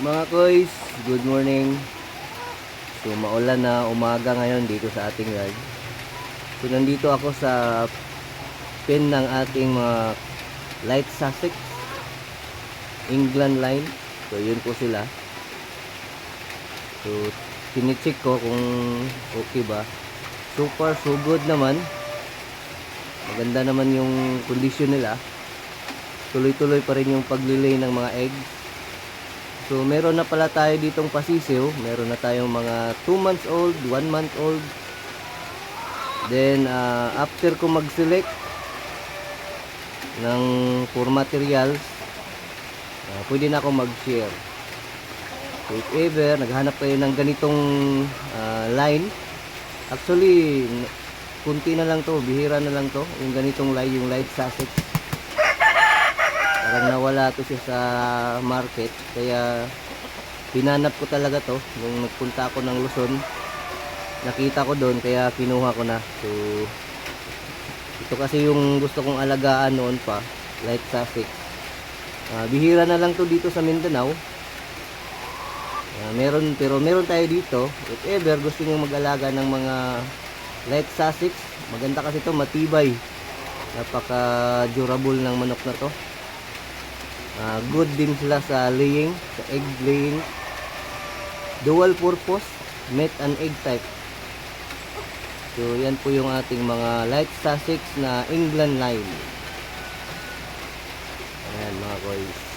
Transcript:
Mga koys, good morning. So maulan na umaga ngayon dito sa ating yard. So nandito ako sa pen ng ating mga light Sussex England line. So yun po sila. So tinicheck ko kung okay ba. So far so good naman. Maganda naman yung kondisyon nila. Tuloy-tuloy pa rin yung paglilay ng mga eggs. So meron na pala tayo ditong pasisiw. Meron na tayong mga 2 months old, 1 month old. Then after ko mag-select ng for materials, pwede na ako mag-share. So if ever naghanap kayo ng ganitong line, actually kunti na lang to, bihira na lang to, yung ganitong line, yung light Sussex. Parang nawala to siya sa market, kaya pinanap ko talaga to nung nagpunta ako ng Luzon. Nakita ko doon kaya kinuha ko na. So ito kasi yung gusto kong alagaan noon pa, light Sussex. Bihira na lang to dito sa Mindanao. Meron tayo dito. If ever gusto niyo mag-alaga ng mga light Sussex, maganda kasi to, matibay. Napaka durable ng manok na to. Good din sila sa laying, sa egg laying. Dual purpose, meat and egg type. So yan po yung ating mga light Sussex na England line. Ayan mga boys.